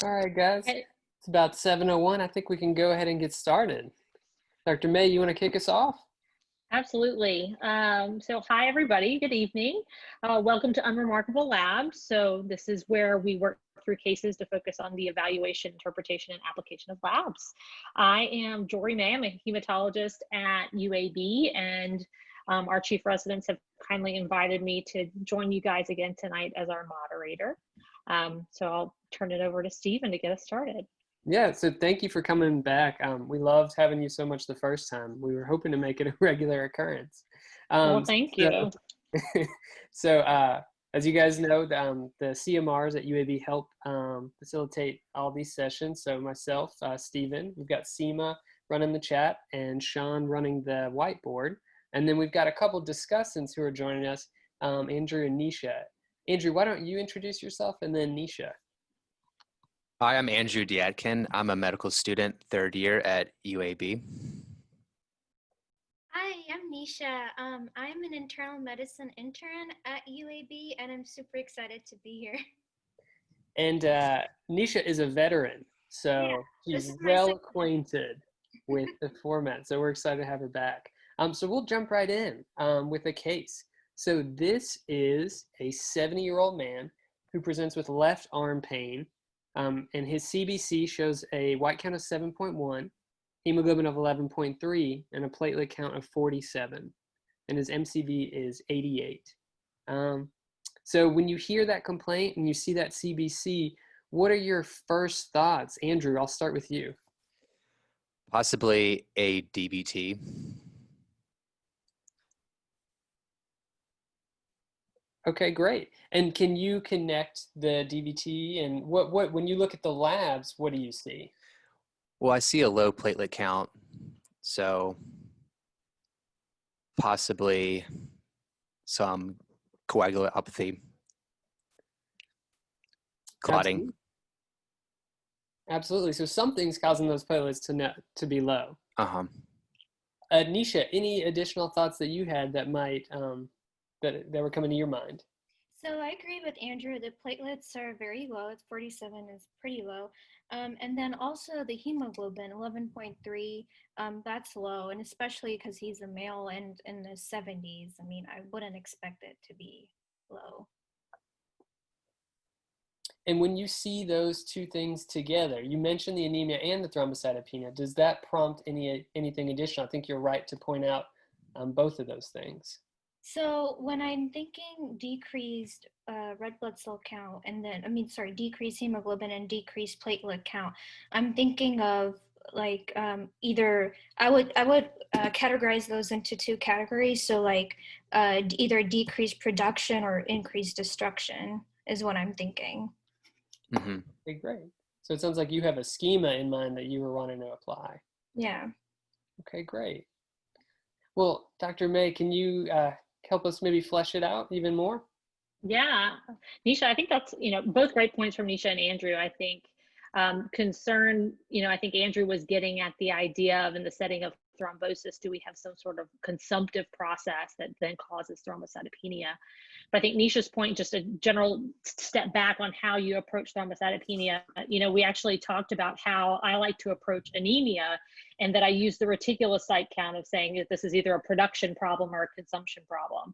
All right, guys. Hey, It's about 7:01. I think we can go ahead and get started. Dr. May, you want to kick us off? absolutely. So hi, everybody. Good evening. Welcome to Unremarkable Labs. So this is where we work through cases to focus on the evaluation, interpretation, and application of labs. I am Jori May. I'm a hematologist at UAB, and our chief residents have kindly invited me to join you guys again tonight as our moderator. So I'll turn it over to Stephen to get us started. Yeah, so thank you for coming back. We loved having you so much the first time. We were hoping to make it a regular occurrence. Well, Um, thank so, you. so as you guys know, the CMRs at UAB help facilitate all these sessions. So myself, Stephen, we've got Seema running the chat and Sean running the whiteboard. And then we've got a couple discussants who are joining us, Andrew and Nishah. Andrew, why don't you introduce yourself and then Nishah? Hi, I'm Andrew DeAtkine. I'm a medical student, third year at UAB. Hi, I'm Nishah. I'm an internal medicine intern at UAB, and I'm super excited to be here. And Nishah is a veteran, so this she's is my well second time. acquainted with the format. So we're excited to have her back. So we'll jump right in with a case. So this is a 70-year-old man who presents with left arm pain, and his CBC shows a white count of 7.1, hemoglobin of 11.3, and a platelet count of 47. And his MCV is 88. So when you hear that complaint and you see that CBC, what are your first thoughts? Andrew, I'll start with you. Possibly a DVT. Okay, great. And can you connect the DVT and what when you look at the labs, what do you see? Well, I see a low platelet count, so possibly some coagulopathy, clotting. Absolutely. So something's causing those platelets to be low. Nishah, any additional thoughts that you had that might that were coming to your mind? So I agree with Andrew. The platelets are very low. It's 47 is pretty low. And then also the hemoglobin, 11.3, that's low. And especially because he's a male and in the 70s, I mean, I wouldn't expect it to be low. And when you see those two things together, you mentioned the anemia and the thrombocytopenia. Does that prompt anything additional? I think you're right to point out both of those things. So when I'm thinking decreased red blood cell count and then, decreased hemoglobin and decreased platelet count, I'm thinking of like either I would categorize those into two categories. So like either decreased production or increased destruction is what I'm thinking. Okay, great. So it sounds like you have a schema in mind that you were wanting to apply. Yeah. Okay, great. Well, Dr. May, can you help us maybe flesh it out even more? Yeah, Nishah, I think that's, both great points from Nishah and Andrew. I think concern, I think Andrew was getting at the idea of in the setting of thrombosis, do we have some sort of consumptive process that then causes thrombocytopenia? But I think Nishah's point, just a general step back on how you approach thrombocytopenia, we actually talked about how I like to approach anemia and that I use the reticulocyte count of saying that this is either a production problem or a consumption problem.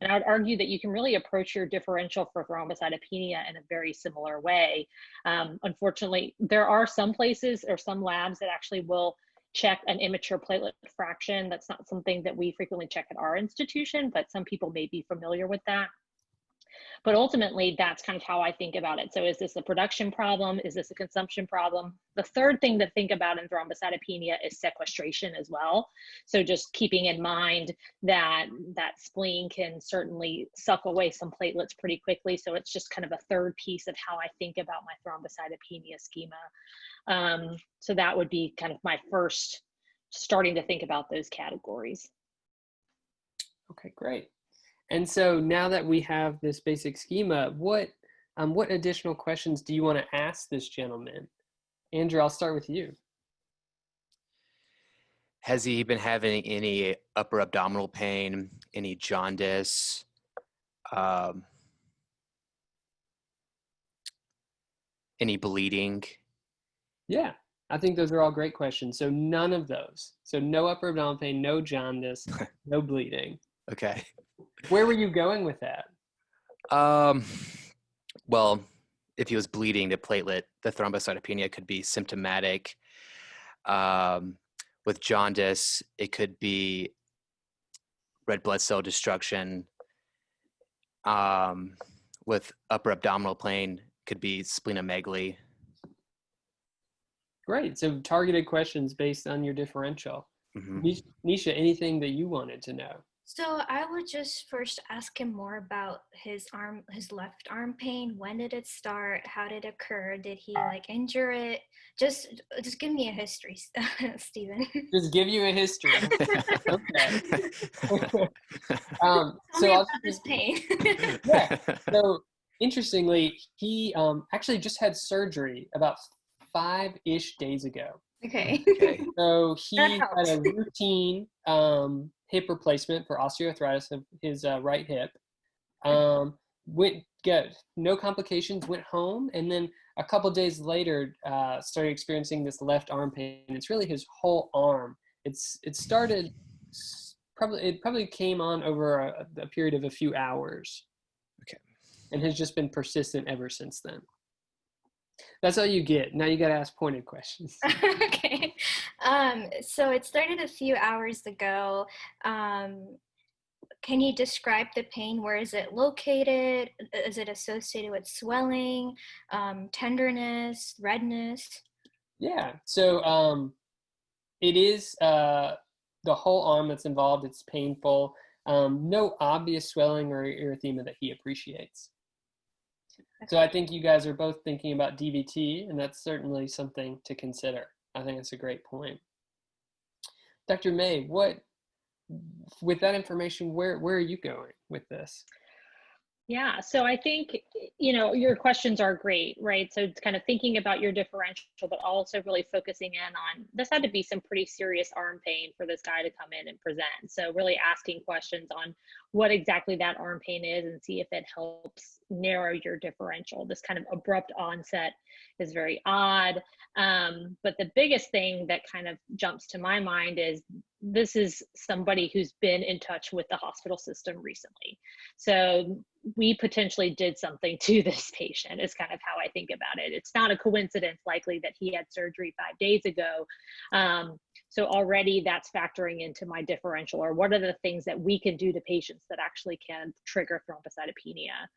And I would argue that you can really approach your differential for thrombocytopenia in a very similar way. Unfortunately, there are some places or some labs that actually will check an immature platelet fraction. That's not something that we frequently check at our institution, but some people may be familiar with that. But ultimately, that's kind of how I think about it. So is this a production problem? Is this a consumption problem? The third thing to think about in thrombocytopenia is sequestration as well. So just keeping in mind that that spleen can certainly suck away some platelets pretty quickly. So it's just kind of a third piece of how I think about my thrombocytopenia schema. So that would be kind of my first starting to think about those categories. Okay, great. And so now that we have this basic schema, what additional questions do you want to ask this gentleman? Andrew, I'll start with you. Has he been having any upper abdominal pain, any jaundice, Any bleeding? Yeah, I think those are all great questions. So none of those. So no upper abdominal pain, no jaundice, no bleeding. Okay. Where were you going with that? Well, if he was bleeding, the thrombocytopenia could be symptomatic. With jaundice, it could be red blood cell destruction. With upper abdominal pain, could be splenomegaly. Great. So targeted questions based on your differential. Nishah, anything that you wanted to know? So I would just first ask him more about his left arm pain. When did it start? How did it occur? Did he like injure it? Just give me a history, Stephen. Just give you a history. Okay. Tell So me I'll about this pain. yeah. So interestingly, he actually just had surgery about 5-ish days ago. Okay. Okay. So he That had a helps. routine hip replacement for osteoarthritis of his right hip. Got no complications, went home, and then a couple days later started experiencing this left arm pain. It's really his whole arm. It probably came on over a period of a few hours. Okay. And has just been persistent ever since then. That's all you get. Now you got to ask pointed questions. Okay. So it started a few hours ago. Can you describe the pain? Where is it located? Is it associated with swelling, tenderness, redness? Yeah. So it is the whole arm that's involved. It's painful. No obvious swelling or erythema that he appreciates. So I think you guys are both thinking about DVT, and that's certainly something to consider. I think that's a great point. Dr. May, with that information, where are you going with this? Yeah, so I think, your questions are great, right? So it's kind of thinking about your differential, but also really focusing in on, this had to be some pretty serious arm pain for this guy to come in and present. So really asking questions on what exactly that arm pain is and see if it helps narrow your differential. This kind of abrupt onset is very odd. But the biggest thing that kind of jumps to my mind is this is somebody who's been in touch with the hospital system recently. So we potentially did something to this patient is kind of how I think about it. It's not a coincidence likely that he had surgery 5 days ago. So already that's factoring into my differential, or what are the things that we can do to patients that actually can trigger thrombocytopenia.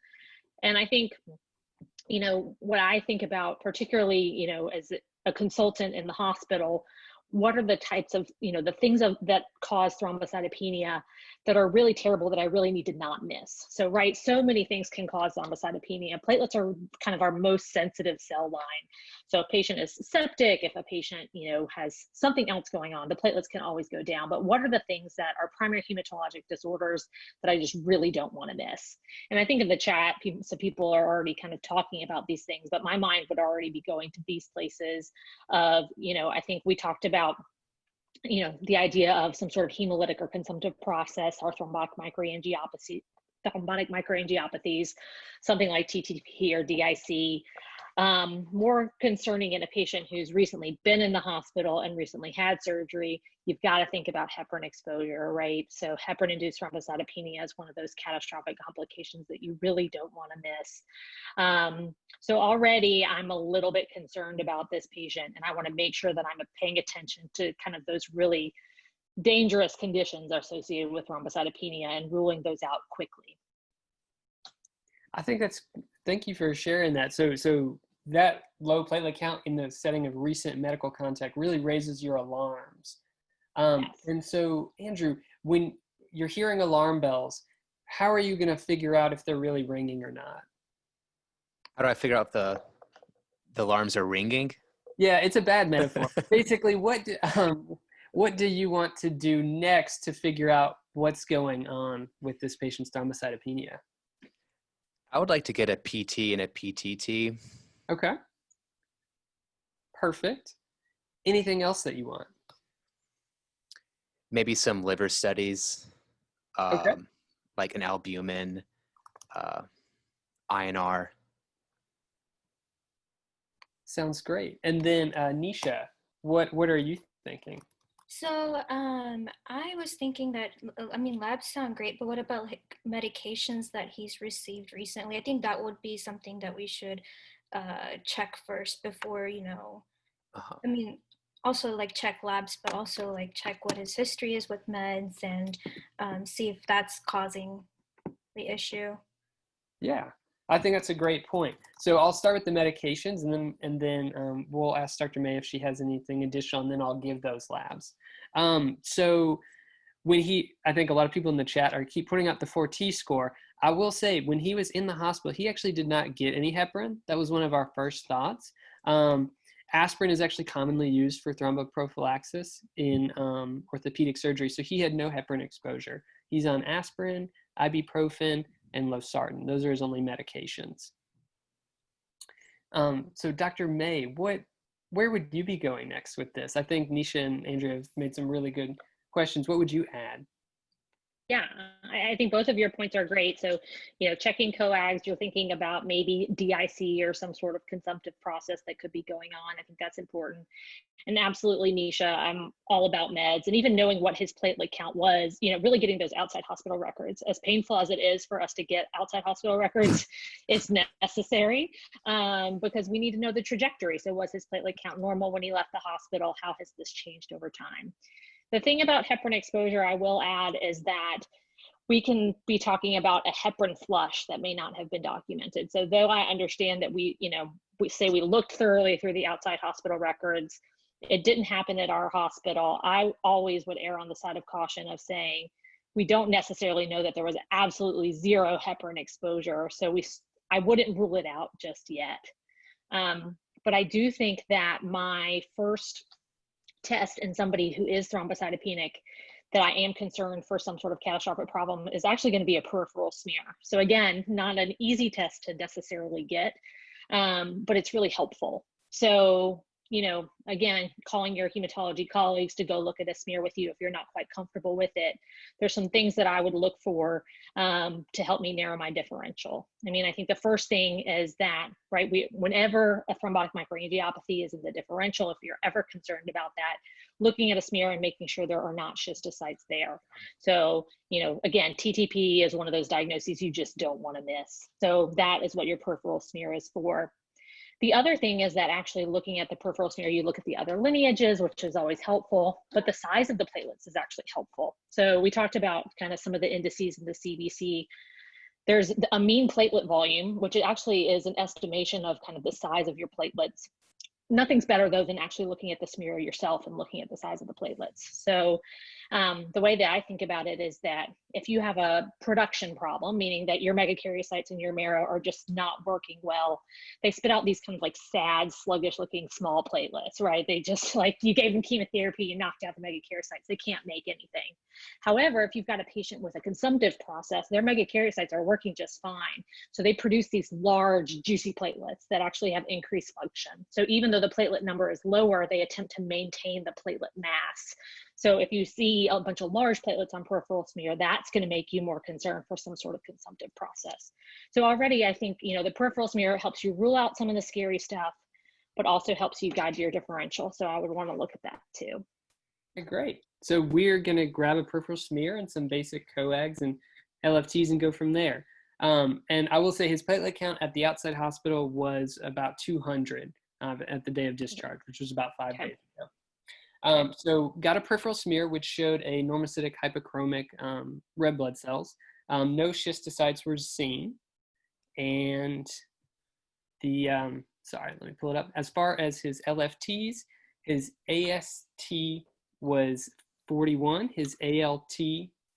And I think, what I think about particularly, as a consultant in the hospital, what are the types of, the things that cause thrombocytopenia that are really terrible that I really need to not miss. So, right, so many things can cause thrombocytopenia. Platelets are kind of our most sensitive cell line. So if a patient is septic, if a patient, has something else going on, the platelets can always go down. But what are the things that are primary hematologic disorders that I just really don't want to miss? And I think in the chat, people are already kind of talking about these things, but my mind would already be going to these places of, I think we talked about, the idea of some sort of hemolytic or consumptive process, or thrombotic microangiopathies, something like TTP or DIC. More concerning in a patient who's recently been in the hospital and recently had surgery, you've got to think about heparin exposure, right? So heparin-induced thrombocytopenia is one of those catastrophic complications that you really don't want to miss. So already I'm a little bit concerned about this patient, and I want to make sure that I'm paying attention to kind of those really dangerous conditions associated with thrombocytopenia and ruling those out quickly. I think thank you for sharing that. So that low platelet count in the setting of recent medical contact really raises your alarms. Yes. And so, Andrew, when you're hearing alarm bells, how are you going to figure out if they're really ringing or not? How do I figure out the alarms are ringing? Yeah, it's a bad metaphor. Basically, what do you want to do next to figure out what's going on with this patient's thrombocytopenia? I would like to get a PT and a PTT. Okay. Perfect. Anything else that you want? Maybe some liver studies, Okay. like an albumin, INR. Sounds great. And then Nishah, what are you thinking? So, I was thinking that, I mean, labs sound great, but what about like medications that he's received recently? I think that would be something that we should check first before, Uh-huh. I mean, also like check labs, but also like check what his history is with meds and see if that's causing the issue. Yeah, I think that's a great point. So I'll start with the medications, and then we'll ask Dr. May if she has anything additional, and then I'll give those labs. So I think a lot of people in the chat keep putting out the 4T score. I will say, when he was in the hospital, he actually did not get any heparin. That was one of our first thoughts. Aspirin is actually commonly used for thromboprophylaxis in orthopedic surgery, so he had no heparin exposure. He's on aspirin, ibuprofen, and losartan. Those are his only medications. So Dr. May, where would you be going next with this? I think Nishah and Andrew have made some really good questions. What would you add? Yeah, I think both of your points are great. So, checking coags, you're thinking about maybe DIC or some sort of consumptive process that could be going on. I think that's important. And absolutely, Nishah, I'm all about meds, and even knowing what his platelet count was, really getting those outside hospital records. As painful as it is for us to get outside hospital records, it's necessary because we need to know the trajectory. So was his platelet count normal when he left the hospital? How has this changed over time? The thing about heparin exposure, I will add, is that we can be talking about a heparin flush that may not have been documented. So though I understand that we say we looked thoroughly through the outside hospital records, it didn't happen at our hospital. I always would err on the side of caution of saying we don't necessarily know that there was absolutely zero heparin exposure. So I wouldn't rule it out just yet. But I do think that my first test in somebody who is thrombocytopenic that I am concerned for some sort of catastrophic problem is actually going to be a peripheral smear. So again, not an easy test to necessarily get, but it's really helpful. So, again, calling your hematology colleagues to go look at a smear with you if you're not quite comfortable with it. There's some things that I would look for to help me narrow my differential. I mean, I think the first thing is that, right, whenever a thrombotic microangiopathy is in the differential, if you're ever concerned about that, looking at a smear and making sure there are not schistocytes there. So, again, TTP is one of those diagnoses you just don't want to miss. So that is what your peripheral smear is for. The other thing is that actually looking at the peripheral smear, you look at the other lineages, which is always helpful, but the size of the platelets is actually helpful. So we talked about kind of some of the indices in the CBC. There's a mean platelet volume, which actually is an estimation of kind of the size of your platelets. Nothing's better though than actually looking at the smear yourself and looking at the size of the platelets. So the way that I think about it is that if you have a production problem, meaning that your megakaryocytes in your marrow are just not working well, they spit out these kind of like sad, sluggish looking small platelets, right? They just like, you gave them chemotherapy, you knocked out the megakaryocytes, they can't make anything. However, if you've got a patient with a consumptive process, their megakaryocytes are working just fine. So they produce these large, juicy platelets that actually have increased function. So even though the platelet number is lower, they attempt to maintain the platelet mass. So if you see a bunch of large platelets on peripheral smear, that's going to make you more concerned for some sort of consumptive process. So already I think, the peripheral smear helps you rule out some of the scary stuff, but also helps you guide your differential. So I would want to look at that too. Okay, great. So we're going to grab a peripheral smear and some basic coags and LFTs and go from there. And I will say his platelet count at the outside hospital was about 200 at the day of discharge, which was about 5 days ago. So got a peripheral smear, which showed a normocytic hypochromic red blood cells. No schistocytes were seen. And sorry, let me pull it up. As far as his LFTs, his AST was 41, his ALT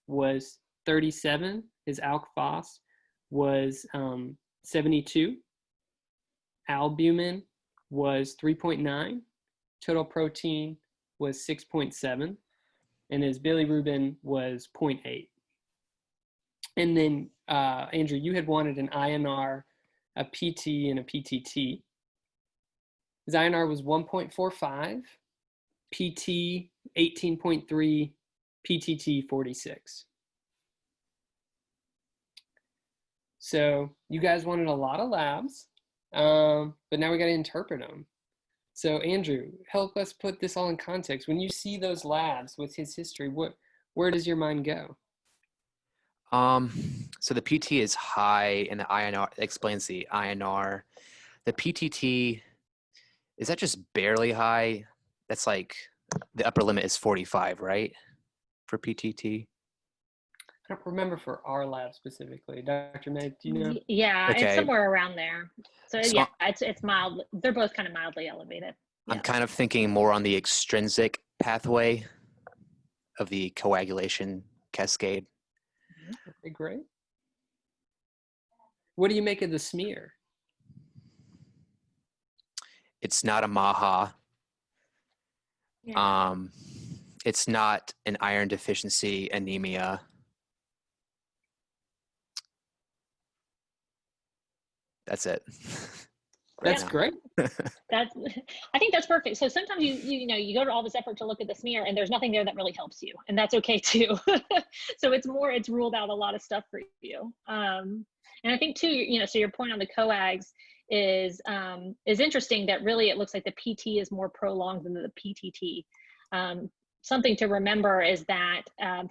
was 37, his alk-phos was 72, albumin was 3.9, total protein was 6.7, and his bilirubin was 0.8. And then, Andrew, you had wanted an INR, a PT, and a PTT. His INR was 1.45, PT 18.3, PTT 46. So you guys wanted a lot of labs, but now we got to interpret them. So Andrew, help us put this all in context. When you see those labs with his history, where does your mind go? So the PT is high and the INR explains the INR. The PTT, is that just barely high? That's like the upper limit is 45, right? For PTT? I don't remember for our lab specifically. Dr. May, do you know? Yeah, it's Okay. somewhere around there. So So yeah, it's mild. They're both kind of mildly elevated. I'm Yeah. kind of thinking more on the extrinsic pathway of the coagulation cascade. Okay, great. What do you make of the smear? It's not a MAHA. Yeah. It's not an iron deficiency anemia. That's it. That's Yeah. great. That's I think that's perfect. So sometimes you go to all this effort to look at the smear and there's nothing there that really helps you, and that's okay too. So it's ruled out a lot of stuff for you. And I think too, so your point on the coags is interesting, that really it looks like the PT is more prolonged than the PTT. Something to remember is that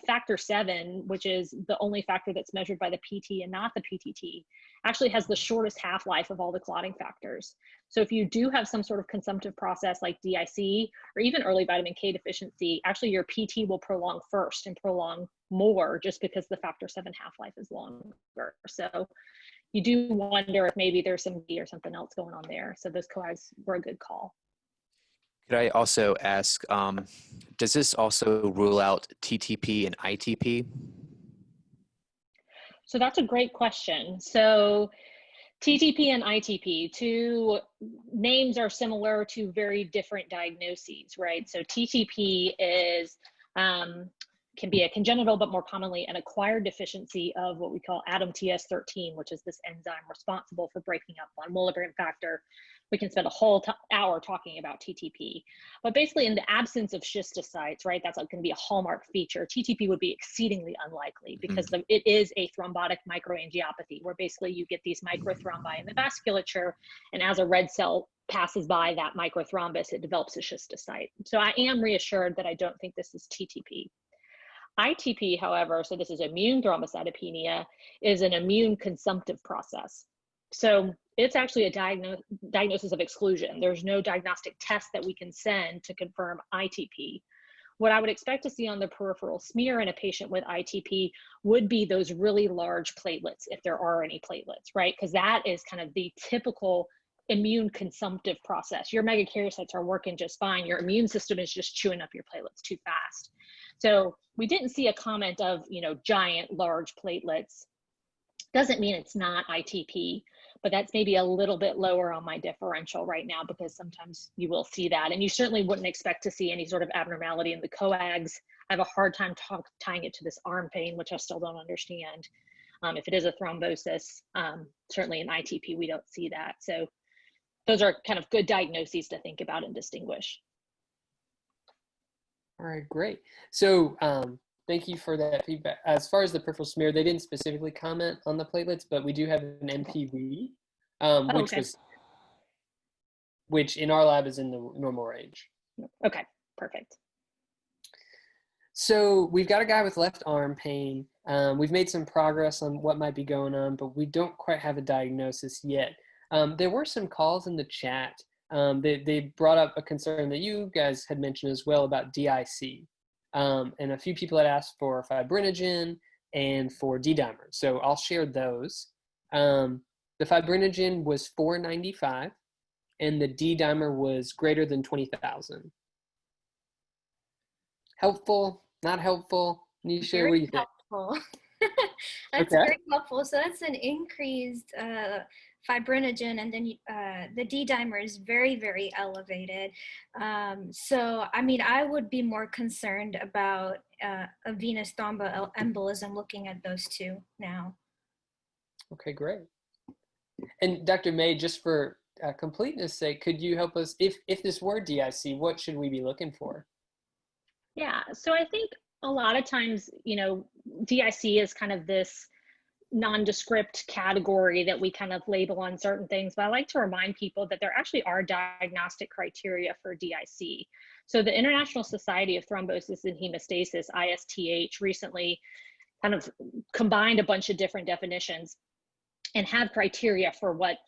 factor 7, which is the only factor that's measured by the PT and not the PTT, actually has the shortest half-life of all the clotting factors. So if you do have some sort of consumptive process like DIC or even early vitamin K deficiency, actually your PT will prolong first and prolong more just because the factor 7 half-life is longer. So you do wonder if maybe there's some D or something else going on there. So those coags were a good call. Could I also ask, does this also rule out TTP and ITP? So that's a great question. So TTP and ITP, two names are similar to very different diagnoses, right? So TTP is can be a congenital, but more commonly an acquired deficiency of what we call ADAMTS13, which is this enzyme responsible for breaking up von Willebrand factor. We can spend a whole hour talking about TTP, but basically in the absence of schistocytes, right, that's going to be a hallmark feature. TTP would be exceedingly unlikely because it is a thrombotic microangiopathy, where basically you get these microthrombi in the vasculature, and as a red cell passes by that microthrombus, it develops a schistocyte. So I am reassured that I don't think this is TTP. ITP, however, so this is immune thrombocytopenia, is an immune consumptive process. So it's actually a diagnosis of exclusion. There's no diagnostic test that we can send to confirm ITP. What I would expect to see on the peripheral smear in a patient with ITP would be those really large platelets, if there are any platelets, right? Because that is kind of the typical immune consumptive process. Your megakaryocytes are working just fine. Your immune system is just chewing up your platelets too fast. So we didn't see a comment of, giant, large platelets. Doesn't mean it's not ITP, but that's maybe a little bit lower on my differential right now, because sometimes you will see that. And you certainly wouldn't expect to see any sort of abnormality in the coags. I have a hard time tying it to this arm pain, which I still don't understand. If it is a thrombosis, certainly in ITP, we don't see that. So those are kind of good diagnoses to think about and distinguish. All right, great. So thank you for that feedback. As far as the peripheral smear, they didn't specifically comment on the platelets, but we do have an MPV, which in our lab is in the normal range. Okay, perfect. So we've got a guy with left arm pain. We've made some progress on what might be going on, but we don't quite have a diagnosis yet. There were some calls in the chat. They brought up a concern that you guys had mentioned as well about DIC. And a few people had asked for fibrinogen and for Ddimers. So I'll share those. The fibrinogen was 495 and the D-dimer was greater than 20,000. Helpful, not helpful? Nishah, what do you think? Helpful. That's Okay. very helpful. So that's an increased fibrinogen, and then the D-dimer is very, very elevated. So, I mean, I would be more concerned about a venous thromboembolism looking at those two now. Okay, great. And Dr. May, just for completeness sake, could you help us, if this were DIC, what should we be looking for? Yeah, so I think a lot of times, DIC is kind of this nondescript category that we kind of label on certain things, but I like to remind people that there actually are diagnostic criteria for DIC. So the International Society of Thrombosis and Hemostasis, ISTH, recently kind of combined a bunch of different definitions and have criteria for what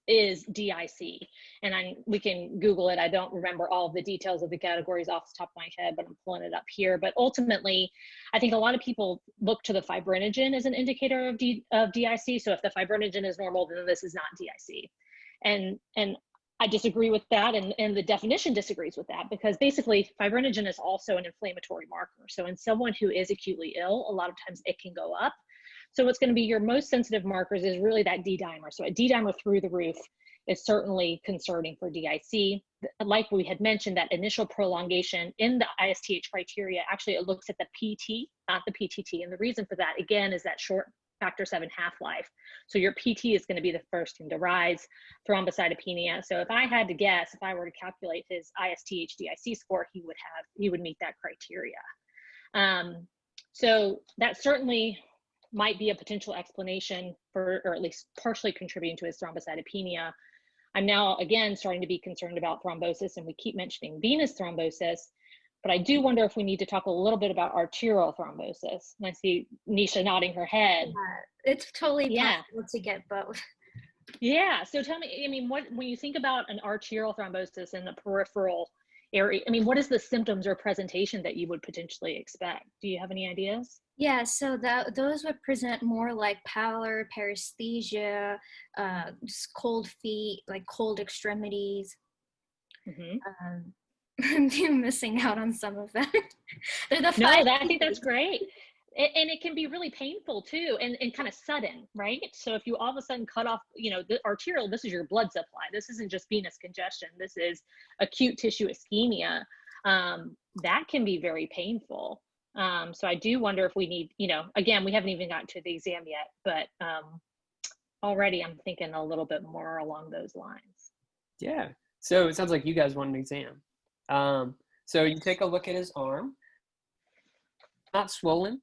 is DIC. And we can Google it. I don't remember all of the details of the categories off the top of my head, but I'm pulling it up here. But ultimately, I think a lot of people look to the fibrinogen as an indicator of DIC. So if the fibrinogen is normal, then this is not DIC. And I disagree with that, and the definition disagrees with that, because basically fibrinogen is also an inflammatory marker. So in someone who is acutely ill, a lot of times it can go up. So what's going to be your most sensitive markers is really that D-dimer. So a D-dimer through the roof is certainly concerning for DIC. Like we had mentioned, that initial prolongation in the ISTH criteria, actually it looks at the PT, not the PTT. And the reason for that, again, is that short factor 7 half-life. So your PT is going to be the first thing to rise, thrombocytopenia. So if I had to guess, if I were to calculate his ISTH DIC score, he would meet that criteria. So that certainly might be a potential explanation for, or at least partially contributing to his thrombocytopenia. I'm now, again, starting to be concerned about thrombosis, and we keep mentioning venous thrombosis, but I do wonder if we need to talk a little bit about arterial thrombosis. And I see Nishah nodding her head. It's totally possible to get both. Yeah, so tell me, I mean, when you think about an arterial thrombosis in the peripheral area, I mean, what is the symptoms or presentation that you would potentially expect? Do you have any ideas? Yeah, so those would present more like pallor, paresthesia, just cold feet, like cold extremities. I'm missing out on some of them. They're the five. No, I think that's great. And it can be really painful too, and kind of sudden, right? So if you all of a sudden cut off, the arterial, this is your blood supply. This isn't just venous congestion. This is acute tissue ischemia. That can be very painful. So I do wonder if we need, again, we haven't even gotten to the exam yet, but already I'm thinking a little bit more along those lines. Yeah. So it sounds like you guys want an exam. So you take a look at his arm. Not swollen.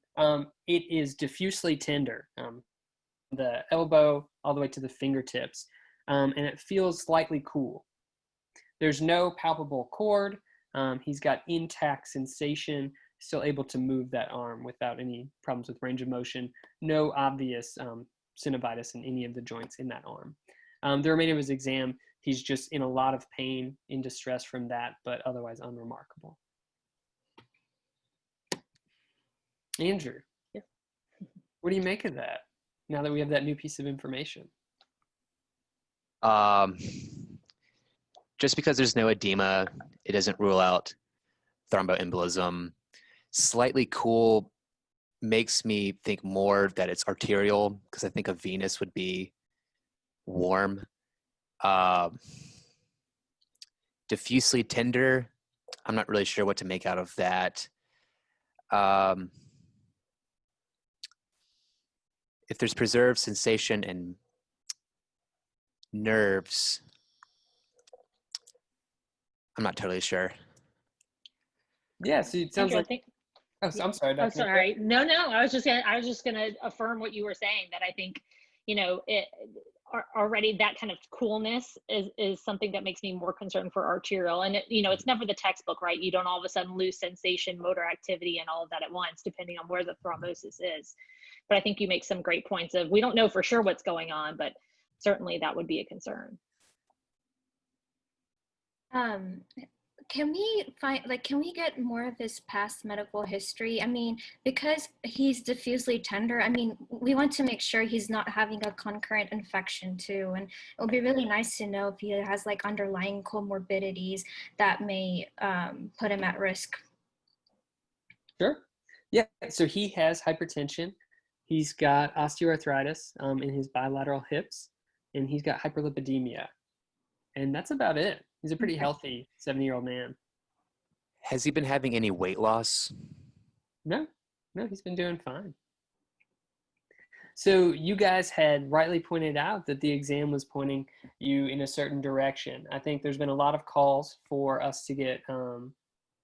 It is diffusely tender. The elbow all the way to the fingertips. And it feels slightly cool. There's no palpable cord. He's got intact sensation, still able to move that arm without any problems with range of motion. No obvious synovitis in any of the joints in that arm. The remainder of his exam, he's just in a lot of pain, in distress from that, but otherwise unremarkable. Andrew, yeah. What do you make of that now that we have that new piece of information? Just because there's no edema, it doesn't rule out thromboembolism. Slightly cool makes me think more that it's arterial, because I think a venous would be warm. Diffusely tender, I'm not really sure what to make out of that. If there's preserved sensation and nerves, I'm not totally sure. Yeah, so it sounds Andrew, like. I'm sorry. Oh, sorry. No. I was just gonna affirm what you were saying, that I think, already that kind of coolness is something that makes me more concerned for arterial. And it's never the textbook, right? You don't all of a sudden lose sensation, motor activity, and all of that at once, depending on where the thrombosis is. But I think you make some great points of, we don't know for sure what's going on, but certainly that would be a concern. Can we get more of his past medical history? I mean, because he's diffusely tender, I mean, we want to make sure he's not having a concurrent infection too. And it would be really nice to know if he has like underlying comorbidities that may put him at risk. Sure. Yeah, so he has hypertension. He's got osteoarthritis in his bilateral hips, and he's got hyperlipidemia. And that's about it. He's a pretty healthy 70-year-old man. Has he been having any weight loss? No, he's been doing fine. So you guys had rightly pointed out that the exam was pointing you in a certain direction. I think there's been a lot of calls for us to get to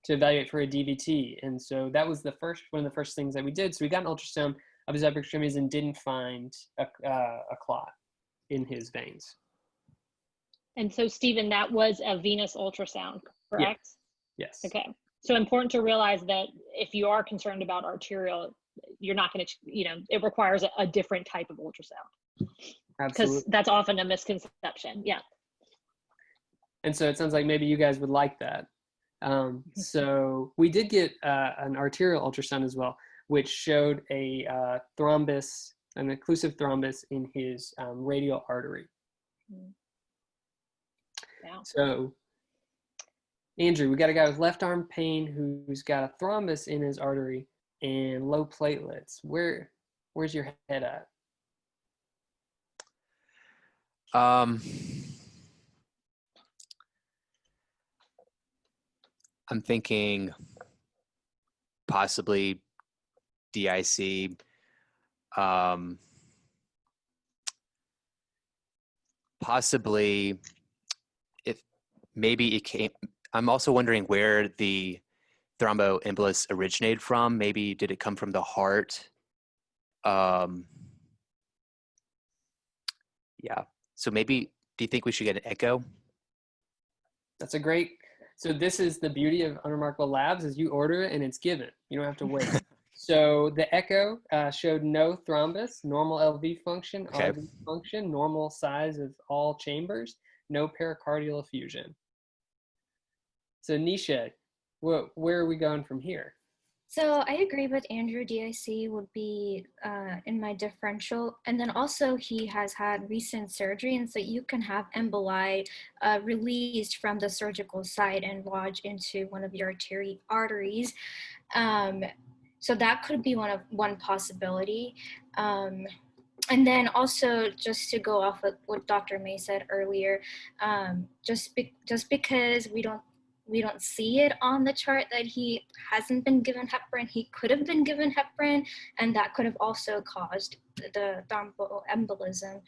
evaluate for a DVT. And so that was one of the first things that we did. So we got an ultrasound of his upper extremities and didn't find a clot in his veins. And so, Stephen, that was a venous ultrasound, correct? Yes. Okay. So important to realize that if you are concerned about arterial, you're not going to, it requires a different type of ultrasound. Absolutely. Because that's often a misconception. Yeah. And so it sounds like maybe you guys would like that. So we did get an arterial ultrasound as well, which showed a thrombus, an occlusive thrombus in his radial artery. Yeah. So, Andrew, we got a guy with left arm pain who's got a thrombus in his artery and low platelets. Where's your head at? I'm thinking possibly DIC, possibly if maybe it came. I'm also wondering where the thromboembolus originated from. Maybe did it come from the heart? Yeah. So maybe, do you think we should get an echo? That's a great. So this is the beauty of Unremarkable Labs, is you order it and it's given. You don't have to wait. So the echo showed no thrombus, normal LV function, Okay. RV function, normal size of all chambers, no pericardial effusion. So Nishah, where are we going from here? So I agree with Andrew. DIC would be in my differential. And then also he has had recent surgery, and so you can have emboli released from the surgical site and lodge into one of your arteries. So that could be one possibility. And then also, just to go off of what Dr. May said earlier, just because we don't see it on the chart that he hasn't been given heparin, he could have been given heparin, and that could have also caused the thromboembolism.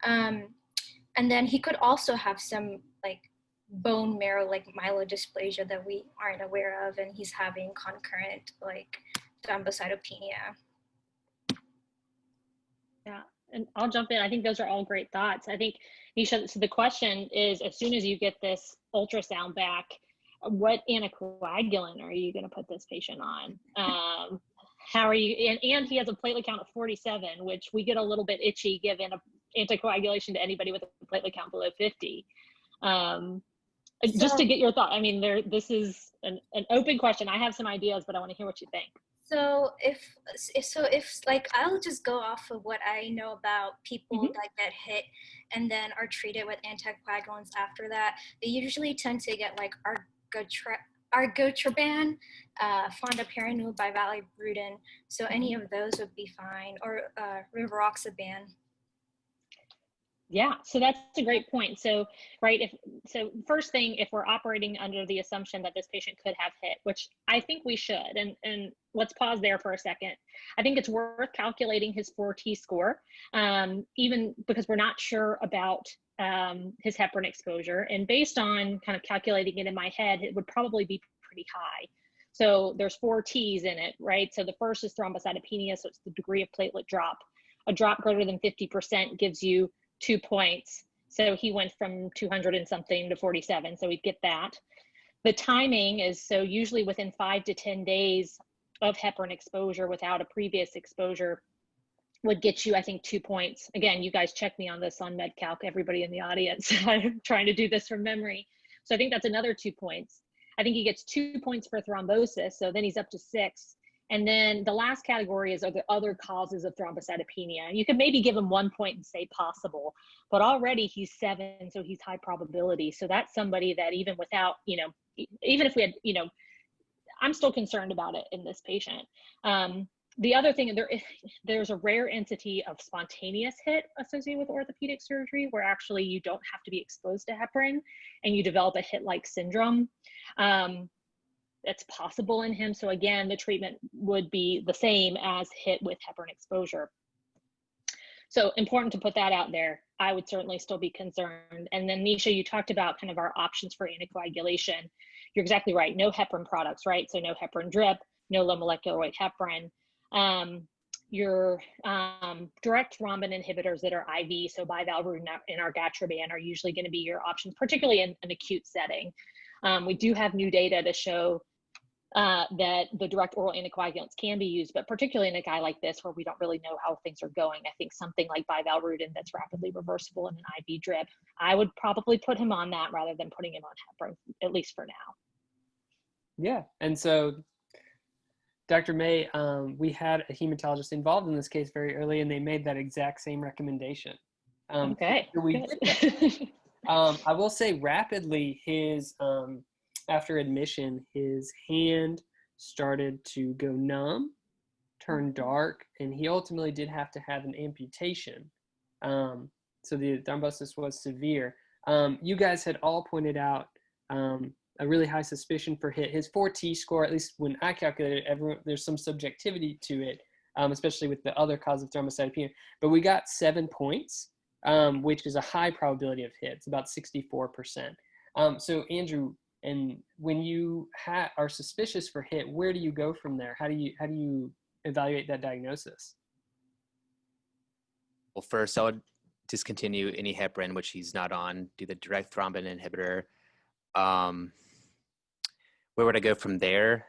And then he could also have some like bone marrow, like myelodysplasia that we aren't aware of, and he's having concurrent like thrombocytopenia. Yeah, and I'll jump in. I think those are all great thoughts. I think, Nishah, so the question is, as soon as you get this ultrasound back, what anticoagulant are you going to put this patient on? How are you, and he has a platelet count of 47, which we get a little bit itchy giving anticoagulation to anybody with a platelet count below 50. Just to get your thought. I mean, this is an open question. I have some ideas, but I want to hear what you think. So if like, I'll just go off of what I know about people that get hit and then are treated with anticoagulants after that. They usually tend to get like argatroban, fondaparinux, bivalirudin. So any of those would be fine, or rivaroxaban. Yeah, so that's a great point. So, right, first thing, if we're operating under the assumption that this patient could have hit, which I think we should, and let's pause there for a second. I think it's worth calculating his 4T score, even because we're not sure about his heparin exposure. And based on kind of calculating it in my head, it would probably be pretty high. So there's 4 T's in it, right? So the first is thrombocytopenia, so it's the degree of platelet drop. A drop greater than 50% gives you 2 points. So he went from 200 and something to 47. So we'd get that. The timing is, so usually within 5 to 10 days of heparin exposure without a previous exposure would get you, I think, 2 points. Again, you guys check me on this on MedCalc, everybody in the audience. I'm trying to do this from memory. So I think that's another 2 points. I think he gets 2 points for thrombosis. So then he's up to 6. And then the last category is, are the other causes of thrombocytopenia. You could maybe give him 1 point and say possible, but already he's 7, so he's high probability. So that's somebody that even without, even if we had, I'm still concerned about it in this patient. The other thing, there's a rare entity of spontaneous hit associated with orthopedic surgery where actually you don't have to be exposed to heparin and you develop a hit-like syndrome. That's possible in him. So again, the treatment would be the same as hit with heparin exposure. So important to put that out there. I would certainly still be concerned. And then Nishah, you talked about kind of our options for anticoagulation. You're exactly right. No heparin products, right? So no heparin drip, no low molecular weight heparin. your direct thrombin inhibitors that are IV, so bivalvulotin and argatroban are usually going to be your options, particularly in an acute setting. We do have new data to show that the direct oral anticoagulants can be used, but particularly in a guy like this where we don't really know how things are going, I think something like bivalvulotin that's rapidly reversible in an IV drip, I would probably put him on that rather than putting him on heparin, at least for now. Yeah, and so Dr. May, we had a hematologist involved in this case very early, and they made that exact same recommendation. Okay, so we did that. I will say rapidly, his after admission, his hand started to go numb, turn dark, and he ultimately did have to have an amputation. So the thrombosis was severe. You guys had all pointed out a really high suspicion for HIT. His 4T score, at least when I calculated it, there's some subjectivity to it, especially with the other cause of thrombocytopenia. But we got 7 points, which is a high probability of HIT. It's about 64%. So Andrew, and when you are suspicious for HIT, where do you go from there? How do you evaluate that diagnosis? Well, first I would discontinue any heparin, which he's not on, do the direct thrombin inhibitor. Where would I go from there?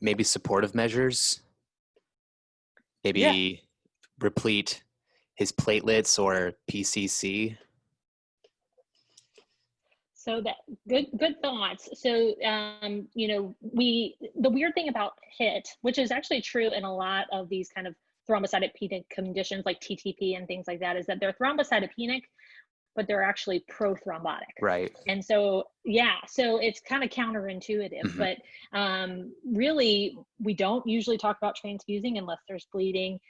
Maybe supportive measures. Maybe replete his platelets or PCC. So that good thoughts. So you know, the weird thing about HIT, which is actually true in a lot of these kind of thrombocytopenic conditions like TTP and things like that, is that they're thrombocytopenic, but they're actually prothrombotic. Right. And so, yeah, so it's kind of counterintuitive, but really we don't usually talk about transfusing unless there's bleeding.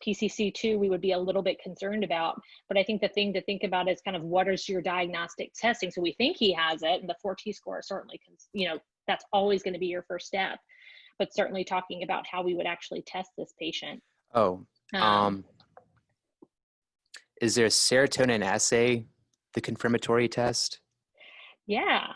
PCC2 we would be a little bit concerned about, but I think the thing to think about is kind of what is your diagnostic testing. So we think he has it, and the 4T score certainly can, you know, that's always going to be your first step, but certainly talking about how we would actually test this patient. Is there a serotonin assay, the confirmatory test? Yeah.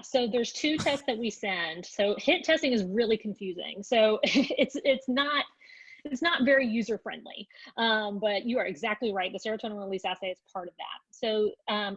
So there's 2 tests that we send. So HIT testing is really confusing. So it's not very user friendly, but you are exactly right. The serotonin release assay is part of that. So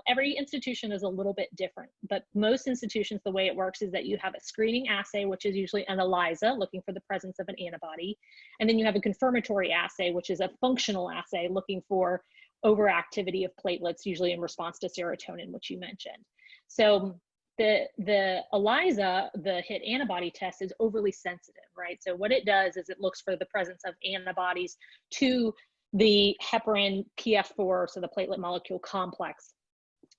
every institution is a little bit different, but most institutions, the way it works is that you have a screening assay, which is usually an ELISA, looking for the presence of an antibody. And then you have a confirmatory assay, which is a functional assay looking for overactivity of platelets, usually in response to serotonin, which you mentioned. So the ELISA, the HIT antibody test, is overly sensitive, right? So what it does is it looks for the presence of antibodies to the heparin PF4, so the platelet molecule complex.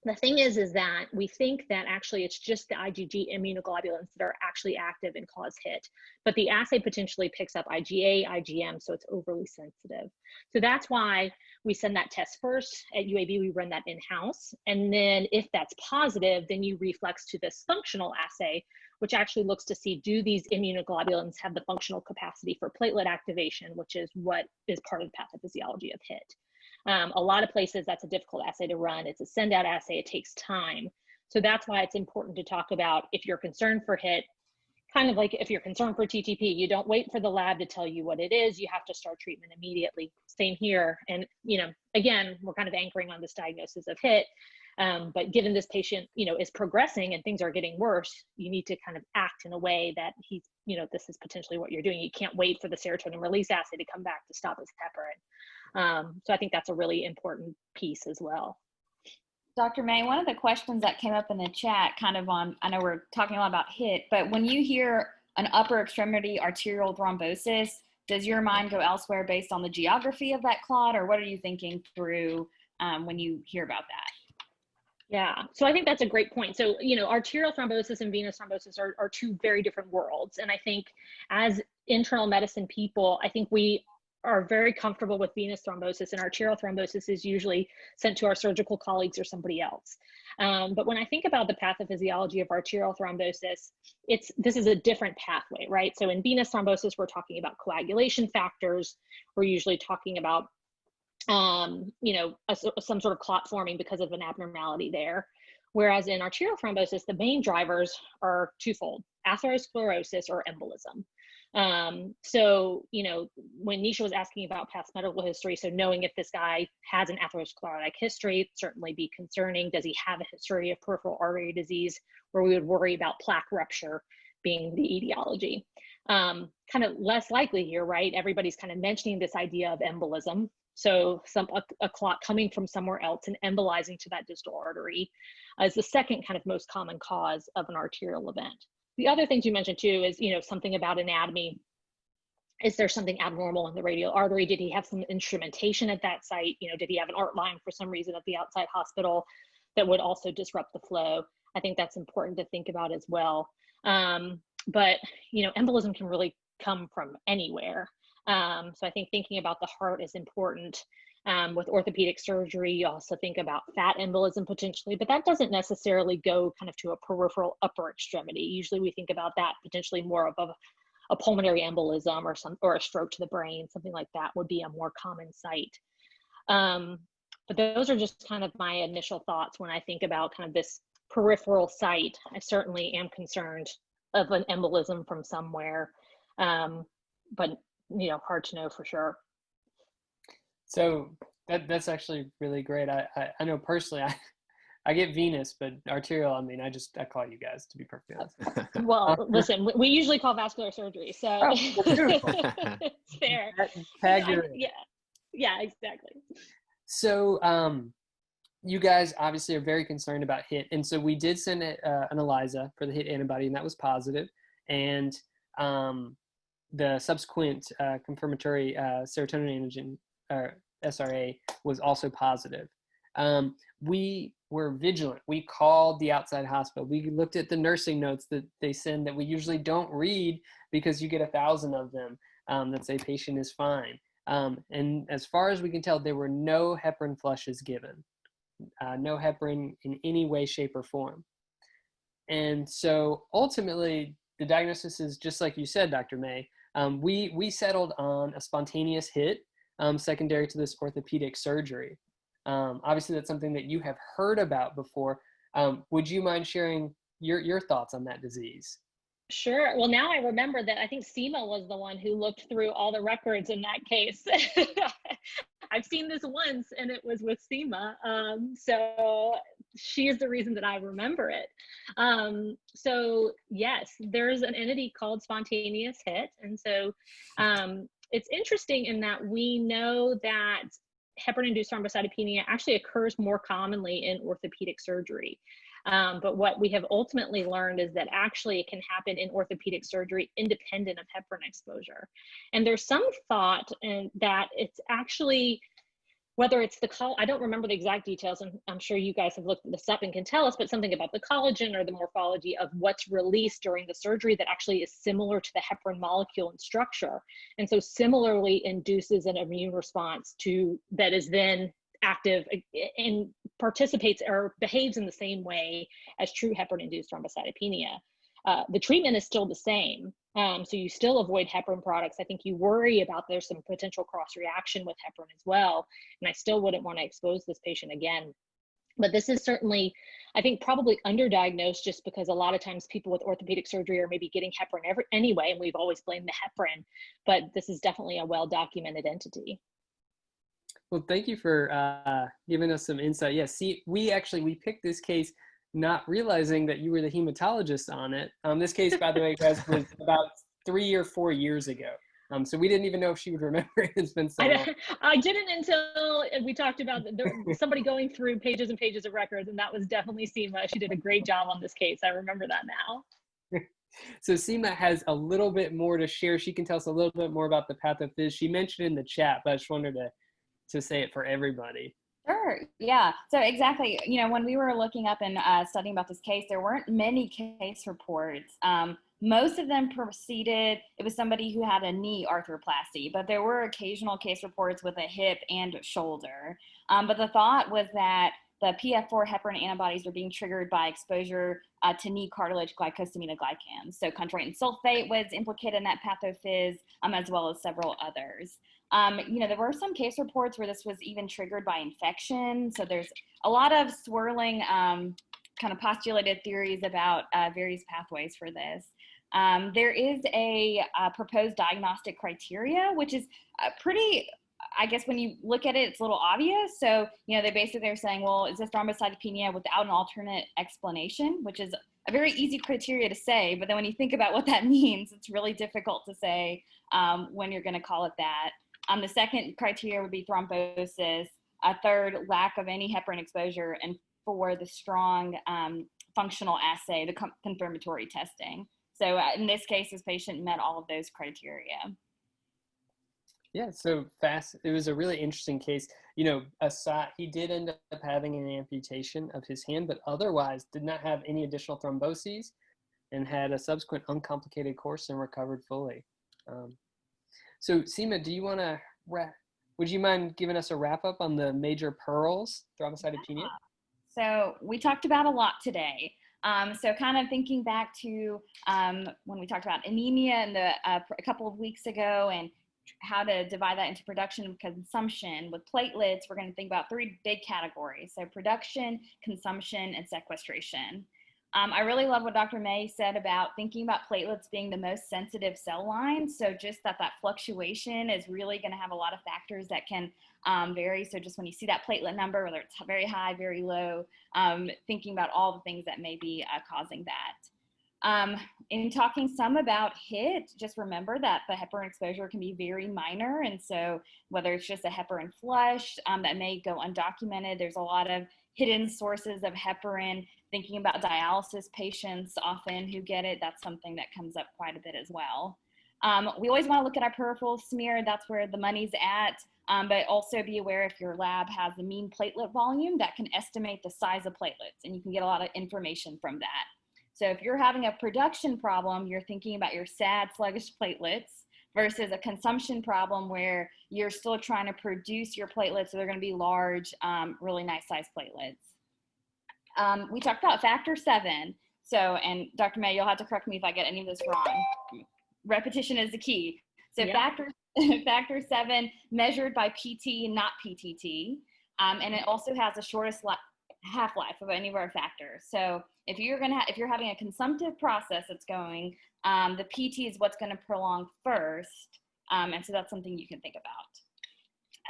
The thing is that we think that actually it's just the IgG immunoglobulins that are actually active and cause HIT, but the assay potentially picks up IgA, IgM, so it's overly sensitive. So that's why we send that test first. At UAB, we run that in-house. And then if that's positive, then you reflex to this functional assay, which actually looks to see, do these immunoglobulins have the functional capacity for platelet activation, which is what is part of the pathophysiology of HIT. A lot of places, that's a difficult assay to run. It's a send out assay. It takes time. So that's why it's important to talk about, if you're concerned for HIT, kind of like if you're concerned for TTP, you don't wait for the lab to tell you what it is. You have to start treatment immediately. Same here. And, you know, again, we're kind of anchoring on this diagnosis of HIT. But given this patient, you know, is progressing and things are getting worse, you need to kind of act in a way that he's, you know, this is potentially what you're doing. You can't wait for the serotonin release assay to come back to stop his heparin. So I think that's a really important piece as well. Dr. May, one of the questions that came up in the chat kind of on, I know we're talking a lot about HIT, but when you hear an upper extremity arterial thrombosis, does your mind go elsewhere based on the geography of that clot, or what are you thinking through when you hear about that? Yeah, so I think that's a great point. So, you know, arterial thrombosis and venous thrombosis are 2 very different worlds. And I think as internal medicine people, I think we are very comfortable with venous thrombosis, and arterial thrombosis is usually sent to our surgical colleagues or somebody else. But when I think about the pathophysiology of arterial thrombosis, this is a different pathway, right? So in venous thrombosis, we're talking about coagulation factors. We're usually talking about, you know, some sort of clot forming because of an abnormality there. Whereas in arterial thrombosis, the main drivers are twofold: atherosclerosis or embolism. So, you know, when Nishah was asking about past medical history, so knowing if this guy has an atherosclerotic history, certainly be concerning. Does he have a history of peripheral artery disease, where we would worry about plaque rupture being the etiology? Kind of less likely here, right? Everybody's kind of mentioning this idea of embolism. So a clot coming from somewhere else and embolizing to that distal artery is the second kind of most common cause of an arterial event. The other things you mentioned too is, you know, something about anatomy. Is there something abnormal in the radial artery? Did he have some instrumentation at that site? You know, did he have an art line for some reason at the outside hospital that would also disrupt the flow? I think that's important to think about as well. But, you know, embolism can really come from anywhere. So I think thinking about the heart is important. With orthopedic surgery, you also think about fat embolism potentially, but that doesn't necessarily go kind of to a peripheral upper extremity. Usually we think about that potentially more of a pulmonary embolism or a stroke to the brain, something like that would be a more common site. But those are just kind of my initial thoughts when I think about kind of this peripheral site. I certainly am concerned of an embolism from somewhere, but you know, hard to know for sure. So that's actually really great. I know personally, I get venous, but arterial, I mean, I call you guys, to be perfectly honest. Well, listen, we usually call vascular surgery, so it's fair. Tag your yeah, exactly. So you guys obviously are very concerned about HIT, and so we did send an ELISA for the HIT antibody, and that was positive. And the subsequent confirmatory serotonin antigen, SRA, was also positive. We were vigilant. We called the outside hospital. We looked at the nursing notes that they send that we usually don't read because you get 1,000 of them that say patient is fine. And as far as we can tell, there were no heparin flushes given, no heparin in any way, shape, or form. And so ultimately, the diagnosis is just like you said, Dr. May. We settled on a spontaneous HIT secondary to this orthopedic surgery. Obviously, that's something that you have heard about before. Would you mind sharing your thoughts on that disease? Sure. Well, now I remember that I think Seema was the one who looked through all the records in that case. I've seen this once, and it was with Seema. So she is the reason that I remember it. So yes, there's an entity called spontaneous HIT. And so it's interesting in that we know that heparin-induced thrombocytopenia actually occurs more commonly in orthopedic surgery. But what we have ultimately learned is that actually it can happen in orthopedic surgery independent of heparin exposure. And there's some thought that it's actually, whether it's I don't remember the exact details, and I'm sure you guys have looked this up and can tell us, but something about the collagen or the morphology of what's released during the surgery that actually is similar to the heparin molecule and structure. And so similarly induces an immune response that is then active and participates or behaves in the same way as true heparin-induced thrombocytopenia. The treatment is still the same. So you still avoid heparin products. I think you worry about there's some potential cross-reaction with heparin as well. And I still wouldn't want to expose this patient again. But this is certainly, I think, probably underdiagnosed just because a lot of times people with orthopedic surgery are maybe getting heparin anyway, and we've always blamed the heparin. But this is definitely a well-documented entity. Well, thank you for giving us some insight. Yeah, see, we picked this case not realizing that you were the hematologist on it. This case, by the way, guys, was about 3 or 4 years ago. So we didn't even know if she would remember it. It's been so long. I didn't until we talked about somebody going through pages and pages of records, and that was definitely Seema. She did a great job on this case. I remember that now. So Seema has a little bit more to share. She can tell us a little bit more about the pathophys. She mentioned in the chat, but I just wanted to say it for everybody. Sure. Yeah. So exactly, you know, when we were looking up and studying about this case, there weren't many case reports. Most of them it was somebody who had a knee arthroplasty, but there were occasional case reports with a hip and shoulder. But the thought was that the PF4 heparin antibodies were being triggered by exposure to knee cartilage glycosaminoglycans. So chondroitin sulfate was implicated in that pathophys, as well as several others. You know, there were some case reports where this was even triggered by infection. So there's a lot of swirling kind of postulated theories about various pathways for this. There is a proposed diagnostic criteria, which is pretty, I guess when you look at it, it's a little obvious. So, they basically are saying, well, is this thrombocytopenia without an alternate explanation, which is a very easy criteria to say. But then when you think about what that means, it's really difficult to say when you're going to call it that. The second criteria would be thrombosis. A third, lack of any heparin exposure. And four, the strong functional assay, the confirmatory testing. So in this case, this patient met all of those criteria. Yeah, so fast. It was a really interesting case. Aside, he did end up having an amputation of his hand, but otherwise did not have any additional thromboses and had a subsequent uncomplicated course and recovered fully. So Seema, do you want to would you mind giving us a wrap up on the major pearls, thrombocytopenia? So we talked about a lot today. So kind of thinking back to when we talked about anemia and a couple of weeks ago and how to divide that into production and consumption. With platelets, we're going to think about three big categories. So production, consumption, and sequestration. I really love what Dr. May said about thinking about platelets being the most sensitive cell line. So just that fluctuation is really going to have a lot of factors that can vary. So just when you see that platelet number, whether it's very high, very low, thinking about all the things that may be causing that. In talking some about HIT, just remember that the heparin exposure can be very minor. And so whether it's just a heparin flush that may go undocumented, there's a lot of hidden sources of heparin. Thinking about dialysis patients often who get it, that's something that comes up quite a bit as well. We always want to look at our peripheral smear. That's where the money's at. But also be aware if your lab has the mean platelet volume, that can estimate the size of platelets, and you can get a lot of information from that. So if you're having a production problem, you're thinking about your SAD sluggish platelets versus a consumption problem where you're still trying to produce your platelets, so they're going to be large, really nice size platelets. We talked about factor 7. So, and Dr. May, you'll have to correct me if I get any of this wrong. Repetition is the key. So yeah. Factor 7 measured by PT, not PTT. And it also has the shortest half-life of any of our factors. So if you're having a consumptive process that's going, the PT is what's going to prolong first. And so that's something you can think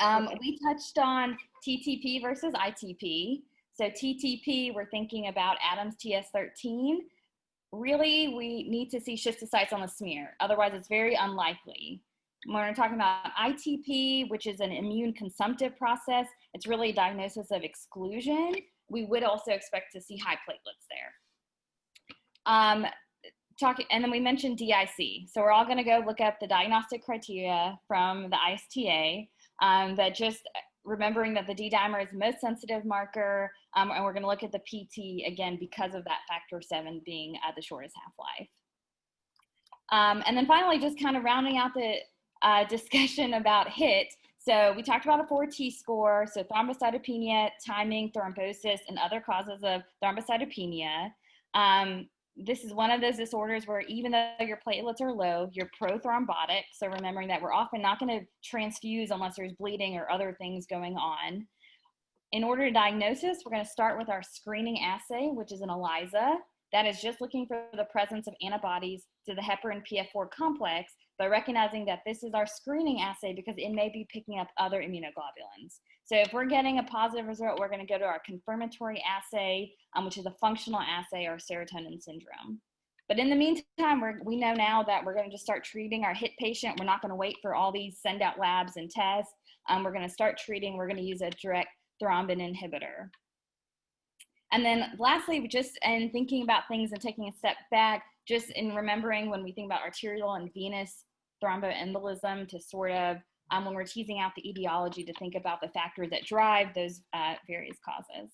about. We touched on TTP versus ITP. So TTP, we're thinking about Adams TS13. Really, we need to see schistocytes on the smear. Otherwise, it's very unlikely. When we're talking about ITP, which is an immune consumptive process, it's really a diagnosis of exclusion. We would also expect to see high platelets there. And then we mentioned DIC. So we're all going to go look up the diagnostic criteria from the ISTA, that just remembering that the D-dimer is the most sensitive marker, and we're going to look at the PT again because of that factor 7 being the shortest half-life. And then finally, just kind of rounding out the discussion about HIT. So we talked about a 4T score, so thrombocytopenia, timing, thrombosis, and other causes of thrombocytopenia. This is one of those disorders where even though your platelets are low, you're prothrombotic. So remembering that we're often not going to transfuse unless there's bleeding or other things going on. In order to diagnose this, we're going to start with our screening assay, which is an ELISA. That is just looking for the presence of antibodies to the heparin PF4 complex, by recognizing that this is our screening assay because it may be picking up other immunoglobulins. So if we're getting a positive result, we're going to go to our confirmatory assay, which is a functional assay, or serotonin syndrome. But in the meantime, we know now that we're going to just start treating our HIT patient. We're not going to wait for all these send out labs and tests. We're going to start treating. We're going to use a direct thrombin inhibitor. And then lastly, just in thinking about things and taking a step back, just in remembering when we think about arterial and venous thromboembolism, to sort of, when we're teasing out the etiology, to think about the factors that drive those various causes.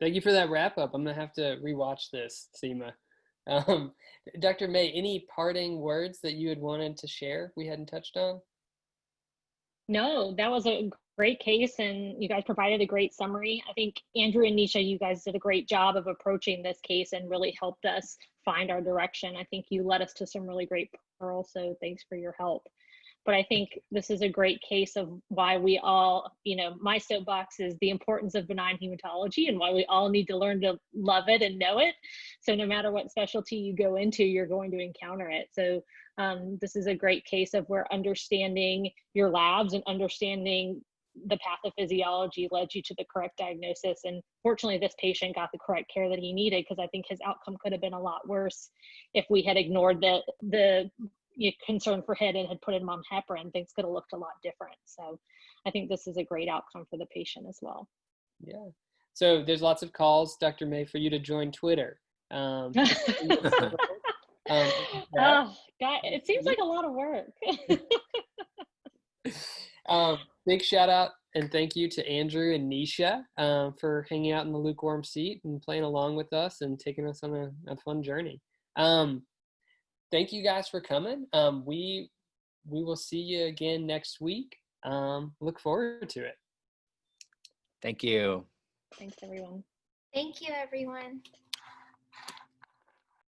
Thank you for that wrap up. I'm going to have to rewatch this, Seema. Dr. May, any parting words that you had wanted to share we hadn't touched on? No, that was a great case, and you guys provided a great summary. I think Andrew and Nishah, you guys did a great job of approaching this case and really helped us find our direction. I think you led us to some really great pearls, so thanks for your help. But I think this is a great case of why we all, my soapbox is the importance of benign hematology and why we all need to learn to love it and know it. So no matter what specialty you go into, you're going to encounter it. So this is a great case of where understanding your labs and understanding the pathophysiology led you to the correct diagnosis. And fortunately, this patient got the correct care that he needed, because I think his outcome could have been a lot worse if we had ignored the concern for HIT and had put him on heparin. Things could have looked a lot different. So I think this is a great outcome for the patient as well. Yeah. So there's lots of calls, Dr. May, for you to join Twitter. Oh, God, it seems like a lot of work. Big shout out and thank you to Andrew and Nishah for hanging out in the lukewarm seat and playing along with us and taking us on a fun journey. Thank you guys for coming. We will see you again next week. Look forward to it. Thank you. Thanks, everyone. Thank you, everyone.